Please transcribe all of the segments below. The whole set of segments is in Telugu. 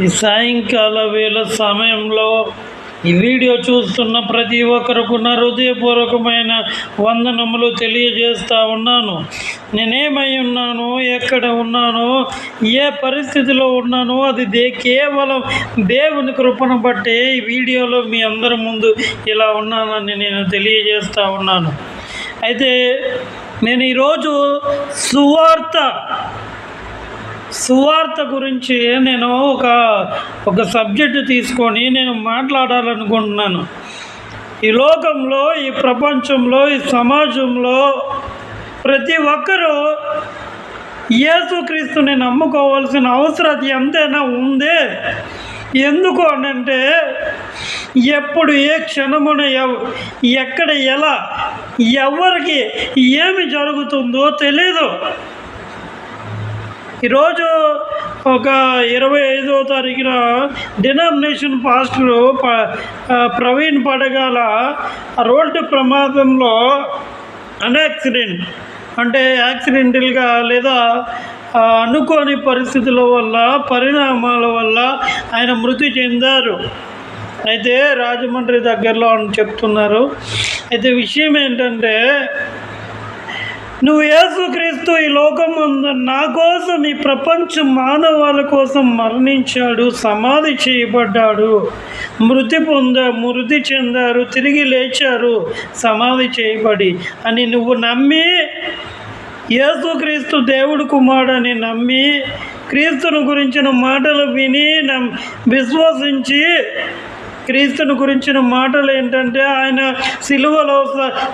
ఈ సాయంకాల వేళ సమయంలో ఈ వీడియో చూస్తున్న ప్రతి ఒక్కరికి నా హృదయపూర్వకమైన వందనములు తెలియజేస్తూ ఉన్నాను. నేనేమై ఉన్నానో, ఎక్కడ ఉన్నానో, ఏ పరిస్థితిలో ఉన్నానో అది కేవలం దేవుని కృపను బట్టే ఈ వీడియోలో మీ అందరి ముందు ఇలా ఉన్నానని నేను తెలియజేస్తూ ఉన్నాను. అయితే నేను ఈరోజు సువార్త గురించి నేను ఒక సబ్జెక్టు తీసుకొని నేను మాట్లాడాలనుకుంటున్నాను. ఈ లోకంలో, ఈ ప్రపంచంలో, ఈ సమాజంలో ప్రతి ఒక్కరూ యేసుక్రీస్తుని నమ్ముకోవాల్సిన అవసరం ఎంతైనా ఉంది. ఎందుకు అనంటే ఎప్పుడు, ఏ క్షణమున, ఎక్కడ, ఎలా, ఎవరికి ఏమి జరుగుతుందో తెలీదు. ఈరోజు ఒక 25వ తారీఖున డినామినేషన్ పాస్టరు ప్రవీణ్ పడగాల రోడ్డు ప్రమాదంలో యాక్సిడెంటల్గా లేదా అనుకోని పరిస్థితుల వల్ల, పరిణామాల వల్ల ఆయన మృతి చెందారు. అయితే రాజమండ్రి దగ్గరలో అని చెప్తున్నారు. అయితే విషయం ఏంటంటే, నువ్వు యేసుక్రీస్తు ఈ లోకమందు నా కోసం, ఈ ప్రపంచ మానవాళి కోసం మరణించాడు, సమాధి చేయబడ్డాడు, మృతి చెందారు, తిరిగి లేచారు సమాధి చేయబడి అని నువ్వు నమ్మి, యేసుక్రీస్తు దేవుడు కుమారుడని నమ్మి, క్రీస్తుని గురించిన మాటలు విని విశ్వసించి, క్రీస్తుని గురించిన మాటలు ఏంటంటే ఆయన సిలువలో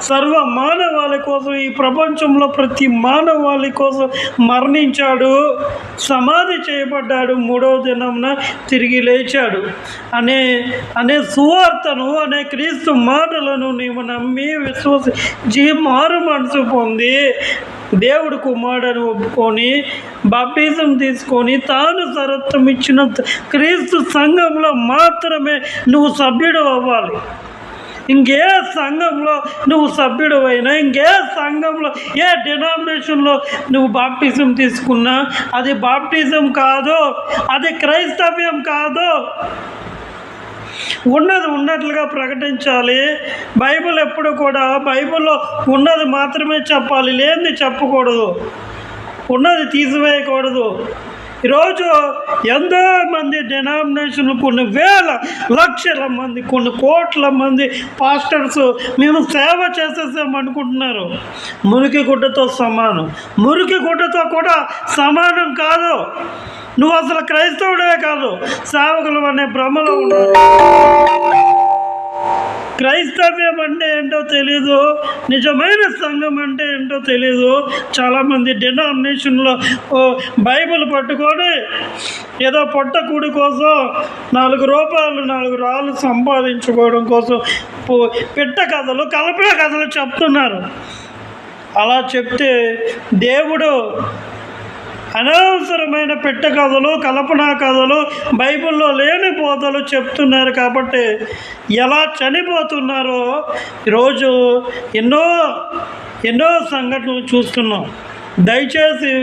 సర్వ మానవాళి కోసం, ఈ ప్రపంచంలో ప్రతి మానవాళి కోసం మరణించాడు, సమాధి చేయబడ్డాడు, 3వ దినమున తిరిగి లేచాడు అనే సువార్తను, అనే క్రీస్తు మాటలను నీవు నమ్మి విశ్వసించి మారు మనసు పొంది దేవుడు కుమారుడని ఒప్పుకొని బాప్టిజం తీసుకొని తాను సరత్వం ఇచ్చిన క్రీస్తు సంఘంలో మాత్రమే నువ్వు సభ్యుడు అవ్వాలి. ఇంకే సంఘంలో నువ్వు సభ్యుడు అయినా, ఇంకే సంఘంలో, ఏ డినామినేషన్లో నువ్వు బాప్టిజం తీసుకున్నా అది బాప్టిజం కాదు, అది క్రైస్తవ్యం కాదు. ఉన్నది ఉన్నట్లుగా ప్రకటించాలి. బైబిల్ ఎప్పుడు కూడా బైబిల్లో ఉన్నది మాత్రమే చెప్పాలి, లేనిది చెప్పకూడదు, ఉన్నది తీసివేయకూడదు. ఈరోజు ఎంతోమంది డినామినేషన్లు, కొన్ని వేల లక్షల మంది, కొన్ని కోట్ల మంది పాస్టర్స్ మేము సేవ చేసేసామనుకుంటున్నారు. మురికి గుడ్డతో సమానం. మురికి గుడ్డతో కూడా సమానం కాదు. నువ్వు అసలు క్రైస్తవుడే కాదు, సేవకులు అనే భ్రమలో ఉన్నావు. క్రైస్తవ్యం అంటే ఏంటో తెలీదు, నిజమైన సంఘం అంటే ఏంటో తెలీదు. చాలామంది డినామినేషన్లో బైబిల్ పట్టుకొని ఏదో పొట్టకూడి కోసం 4 రూపాయలు 4 రాళ్ళు సంపాదించుకోవడం కోసం పిట్ట కథలు, కల్పన కథలు చెప్తున్నారు. అలా చెప్తే దేవుడు అనవసరమైన పెట్ట కథలు, కల్పనా కథలు, బైబిల్లో లేని బోధలు చెప్తున్నారు. కాబట్టి ఎలా చనిపోతున్నారో ఈరోజు ఎన్నో సంఘటనలు చూస్తున్నాం. దయచేసి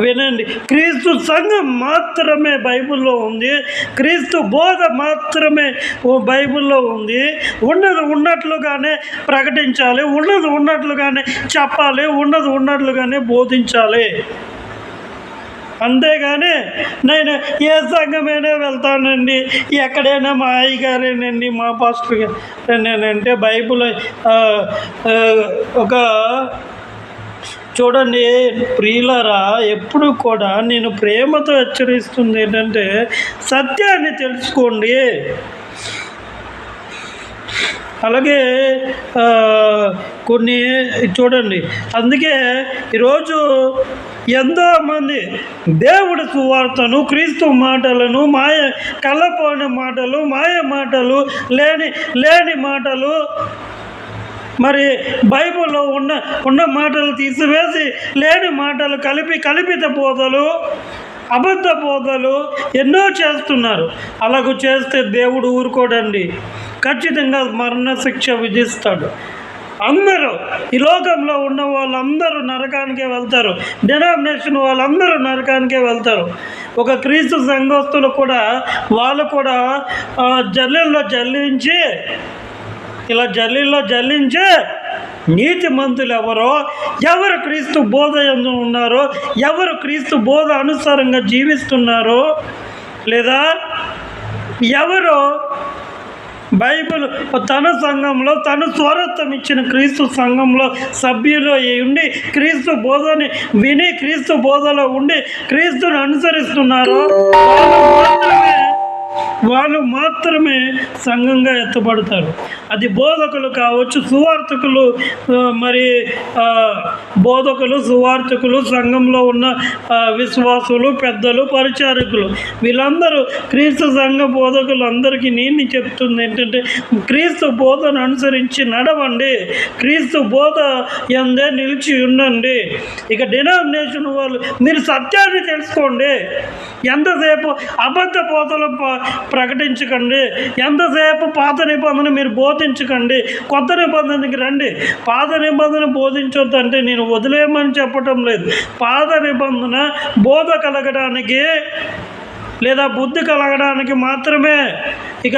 వినండి. క్రీస్తు సంఘం మాత్రమే బైబిల్లో ఉంది, క్రీస్తు బోధ మాత్రమే బైబిల్లో ఉంది. ఉన్నది ఉన్నట్లుగానే ప్రకటించాలి, ఉన్నది ఉన్నట్లుగానే చెప్పాలి, ఉన్నది ఉన్నట్లుగానే బోధించాలి. అంతేగాని నేను ఏ సంఘమైనా వెళ్తానండి, ఎక్కడైనా మా అయ్యగారేనండి, మా పాస్టర్ గారేనంటే బైబిల్ ఒక చూడండి ప్రియులారా, ఎప్పుడు కూడా నేను ప్రేమతో హెచ్చరిస్తుంది ఏంటంటే సత్యాన్ని తెలుసుకోండి. అలాగే కొన్ని చూడండి, అందుకే ఈరోజు ఎంతోమంది దేవుడి సువార్తను, క్రీస్తు మాటలను, కళ్ళపోయిన మాటలు, మాయ మాటలు, లేని మాటలు, మరి బైబిల్లో ఉన్న మాటలు తీసివేసి లేని మాటలు కల్పిత బోధలు, అబద్ధ బోధలు ఎన్నో చేస్తున్నారు. అలాగూ చేస్తే దేవుడు ఊరుకోడండి, ఖచ్చితంగా మరణ శిక్ష విధిస్తాడు. అందరూ ఈ లోకంలో ఉన్న వాళ్ళందరూ నరకానికే వెళ్తారు. డినామినేషన్ వాళ్ళందరూ నరకానికే వెళ్తారు. ఒక క్రీస్తు సంఘస్థులు కూడా వాళ్ళు కూడా జల్లెల్లో జల్లించి నీతిమంతులు ఎవరు క్రీస్తు బోధ యందు ఉన్నారో, ఎవరు క్రీస్తు బోధ అనుసారంగా జీవిస్తున్నారో, లేదా ఎవరు బైబిల్ తన సంఘంలో తను స్వరత్వం ఇచ్చిన క్రీస్తు సంఘంలో సభ్యులు ఉండి క్రీస్తు బోధని విని క్రీస్తు బోధలో ఉండి క్రీస్తుని అనుసరిస్తున్నారో వాళ్ళు మాత్రమే సంఘంగా ఎత్తబడతారు. అది బోధకులు కావచ్చు, సువార్థకులు, మరి బోధకులు, సువార్థకులు, సంఘంలో ఉన్న విశ్వాసులు, పెద్దలు, పరిచారకులు, వీళ్ళందరూ క్రీస్తు సంఘ బోధకులు అందరికీ నేను చెప్తుంది ఏంటంటే క్రీస్తు బోధను అనుసరించి నడవండి, క్రీస్తు బోధ ఎందే నిలిచి ఉండండి. ఇక డినామినేషన్ వాళ్ళు మీరు సత్యాన్ని తెలుసుకోండి. ఎంతసేపు అబద్ధ బోధలు ప్రకటించకండి, ఎంతసేపు పాత నిబంధన మీరు బోధించకండి, కొత్త నిబంధనకి రండి. పాత నిబంధన బోధించొద్దు అంటే నేను వదిలేయమని చెప్పటం లేదు. పాత నిబంధన బోధ కలగడానికి లేదా బుద్ధి కలగడానికి మాత్రమే. ఇక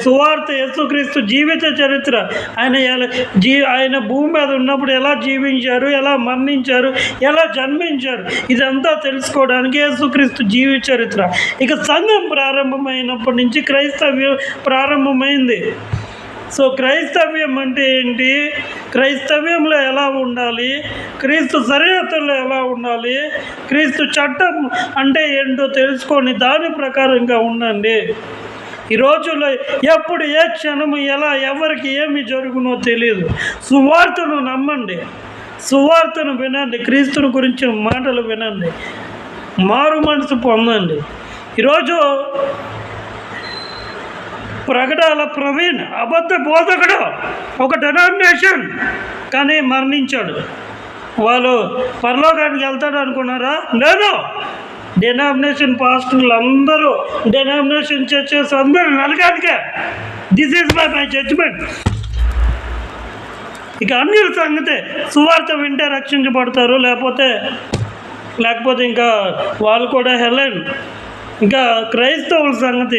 సువార్త యేసుక్రీస్తు జీవిత చరిత్ర, ఆయన భూమి మీద ఉన్నప్పుడు ఎలా జీవించారు, ఎలా మరణించారు, ఎలా జన్మించారు, ఇదంతా తెలుసుకోవడానికి యేసుక్రీస్తు జీవిత చరిత్ర. ఇక సంఘం ప్రారంభమైనప్పటి నుంచి క్రైస్తవ్యం ప్రారంభమైంది. సో క్రైస్తవ్యం అంటే ఏంటి, క్రైస్తవ్యంలో ఎలా ఉండాలి, క్రీస్తు సరిహద్దుల్లో ఎలా ఉండాలి, క్రీస్తు చట్టం అంటే ఏంటో తెలుసుకొని దాని ప్రకారంగా ఉండండి. ఈ రోజుల్లో ఎప్పుడు ఏ క్షణము ఎలా ఎవరికి ఏమి జరుగునో తెలియదు. సువార్తను నమ్మండి, సువార్తను వినండి, క్రీస్తుని గురించి మాటలు వినండి, మారు మనసు పొందండి. ఈరోజు ప్రకటాల ప్రవీణ్ అబద్ధ బోధకుడు, ఒక డినామినేషన్, కానీ మరణించాడు. వాళ్ళు పరలోకానికి వెళ్తాడు అనుకున్నారా? లేదు. డినామినేషన్ పాస్టర్లు అందరూ, డినామినేషన్ చర్చెస్ అందరూ నరకానికే. This is my judgement. ఇక అన్యుల సంగతే, సువార్త వింటే రక్షించబడతారు, లేకపోతే ఇంకా వాళ్ళు కూడా హెలెన్. ఇంకా క్రైస్తవుల సంగతి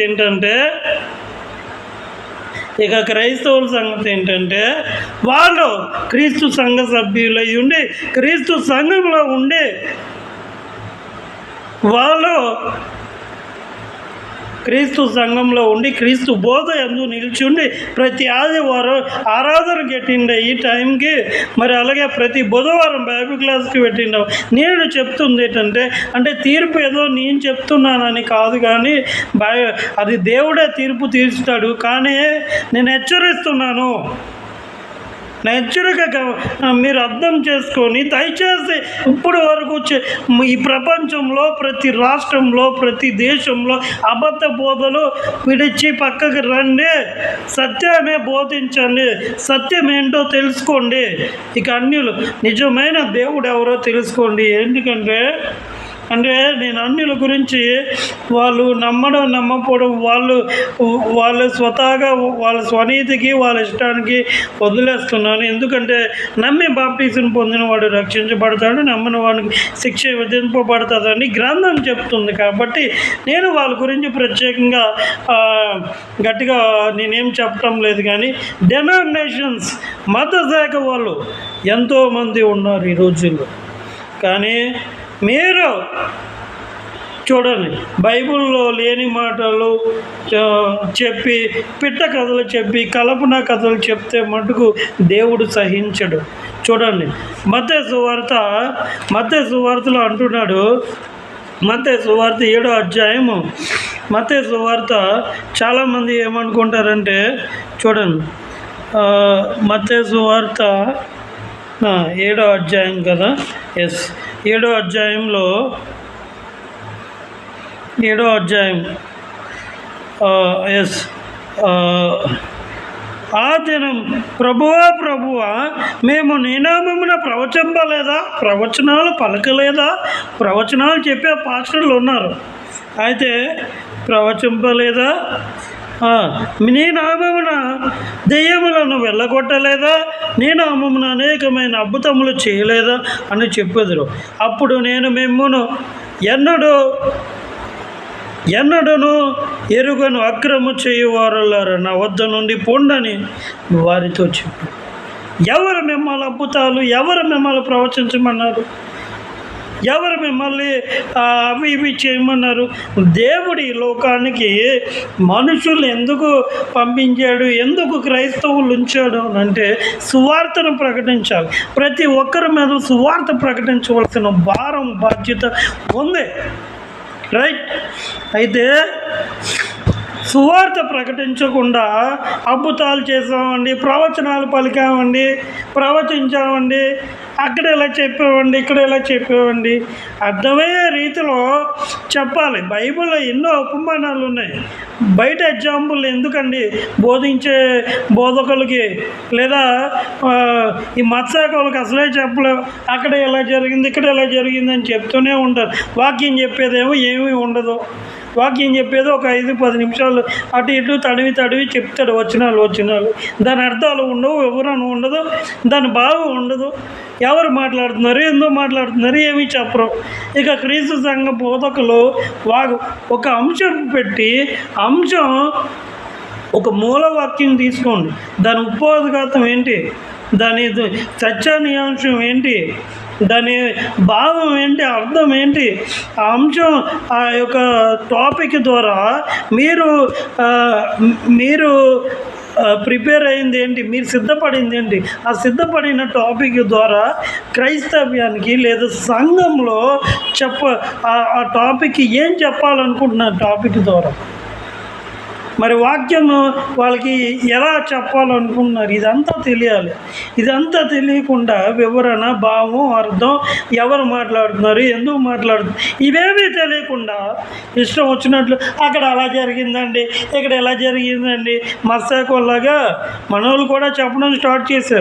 ఏంటంటే వాళ్ళు క్రీస్తు సంఘ సభ్యులై ఉండి క్రీస్తు సంఘంలో ఉండి క్రీస్తు బోధ యందు నిలిచిండి ప్రతి ఆదివారం ఆరాధనకి పెట్టిండే ఈ టైంకి, మరి అలాగే ప్రతి బుధవారం బైబిల్ క్లాస్కి పెట్టిండావు. నేను చెప్తుంది ఏంటంటే తీర్పు ఏదో నేను చెప్తున్నానని కాదు, కానీ అది దేవుడే తీర్పు తీరుస్తాడు. కానీ నేను హెచ్చరిస్తున్నాను, హెచ్చరికగా మీరు అర్థం చేసుకొని దయచేసి ఇప్పటి వరకు ఈ ప్రపంచంలో ప్రతి రాష్ట్రంలో ప్రతి దేశంలో అబద్ధ బోధలు విడిచి పక్కకి రండి, సత్యాన్ని బోధించండి, సత్యం ఏంటో తెలుసుకోండి. ఇక అన్యులు నిజమైన దేవుడు ఎవరో తెలుసుకోండి. ఎందుకంటే నేను అన్యుల గురించి వాళ్ళు నమ్మకపోవడం, వాళ్ళు స్వతహాగా వాళ్ళ స్వనీతికి వాళ్ళ ఇష్టానికి వదిలేస్తున్నాను. ఎందుకంటే నమ్మి బాప్టిజం పొందిన వాడు రక్షించబడతాడు, నమ్మని వాడికి శిక్ష విధింపబడుతుందని గ్రంథం చెప్తుంది. కాబట్టి నేను వాళ్ళ గురించి ప్రత్యేకంగా గట్టిగా నేనేం చెప్పటం లేదు. కానీ డినామినేషన్స్ మత శాఖ వాళ్ళు ఎంతోమంది ఉన్నారు ఈ రోజుల్లో. కానీ మీరు చూడండి, బైబిల్లో లేని మాటలు చెప్పి పిట్ట కథలు చెప్పి కల్పన కథలు చెప్తే మటుకు దేవుడు సహించడు. చూడండి, మత్తయి సువార్తలో అంటున్నాడు, మత్తయి సువార్త 7వ అధ్యాయము. మత్తయి సువార్త చాలామంది ఏమనుకుంటారంటే, చూడండి, మత్తయి సువార్త 7వ అధ్యాయం కదా, 7వ అధ్యాయంలో 7వ అధ్యాయం ఆ దినం ప్రభువా మేము నీ నామమున ప్రవచనాలు పలకలేదా? ప్రవచనాలు చెప్పే పాస్టర్లు ఉన్నారు, అయితే ప్రవచింపలేదా? నీ నామమున దెయ్యములను వెళ్ళగొట్టలేదా? నీ నామమున అనేకమైన అద్భుతములు చేయలేదా అని చెప్పెదరు. అప్పుడు నేను మిమ్మును ఎన్నడూను ఎరుగను అక్రము చేయువారులారా నా వద్ద నుండి పొండని వారితో చెప్పు. ఎవరు మిమ్మల్ని అద్భుతాలు, ఎవరు మిమ్మల్ని ప్రవచించమన్నారు, ఎవరు మిమ్మల్ని అవి ఇవి చేయమన్నారు? దేవుడి లోకానికి మనుషులు ఎందుకు పంపించాడు, ఎందుకు క్రైస్తవులు ఉంచాడు అంటే సువార్తను ప్రకటించాలి. ప్రతి ఒక్కరి మీద సువార్త ప్రకటించవలసిన భారం, బాధ్యత ఉంది. రైట్. అయితే సువార్త ప్రకటించకుండా అద్భుతాలు చేసామండి, ప్రవచనాలు పలికామండి, ప్రవచించామండి, అక్కడ ఎలా చెప్పామండి, ఇక్కడ ఎలా చెప్పామండి, అర్థమయ్యే రీతిలో చెప్పాలి. బైబిల్లో ఎన్నో ఉపమానాలు ఉన్నాయి. బయట ఎగ్జాంపుల్ ఎందుకండి బోధించే బోధకులకి లేదా ఈ మత్స్యకులకి అసలే చెప్పలేవు. అక్కడ ఎలా జరిగింది, ఇక్కడ ఎలా జరిగింది అని చెప్తూనే ఉంటారు. వాక్యం చెప్పేదేమో ఏమీ ఉండదు. వాక్యం చెప్పేది ఒక 5-10 నిమిషాలు అటు ఇటు తడివి చెప్తాడు. వచనాలు దాని అర్థాలు ఉండవు, వివరణ ఉండదు, దాని భావం ఉండదు. ఎవరు మాట్లాడుతున్నారు, ఎందుకు మాట్లాడుతున్నారు, ఏమీ చెప్పరు. ఇక క్రీస్తు సంఘ బోధకులు ఒక అంశం పెట్టి ఒక మూలవాక్యం తీసుకోండి, దాని ఉపోద్ఘాతం ఏంటి, దాని సత్యాన్యాంశం ఏంటి, దాని భావం ఏంటి, అర్థం ఏంటి, ఆ అంశం ఆ యొక్క టాపిక్ ద్వారా మీరు ప్రిపేర్ అయింది ఏంటి, మీరు సిద్ధపడింది ఏంటి, ఆ సిద్ధపడిన టాపిక్ ద్వారా క్రైస్తవ్యానికి లేదా సంఘంలో ఆ టాపిక్ ఏం చెప్పాలనుకుంటున్నారు టాపిక్ ద్వారా, మరి వాక్యం వాళ్ళకి ఎలా చెప్పాలనుకుంటున్నారు, ఇదంతా తెలియాలి. ఇదంతా తెలియకుండా వివరణ, భావం, అర్థం, ఎవరు మాట్లాడుతున్నారు, ఎందుకు మాట్లాడుతున్నారు, ఇవేమీ తెలియకుండా ఇష్టం వచ్చినట్లు అక్కడ అలా జరిగిందండి, ఇక్కడ ఎలా జరిగిందండి, మత్స్యకుల్లాగా మనోళ్ళు కూడా చెప్పడం స్టార్ట్ చేశారు.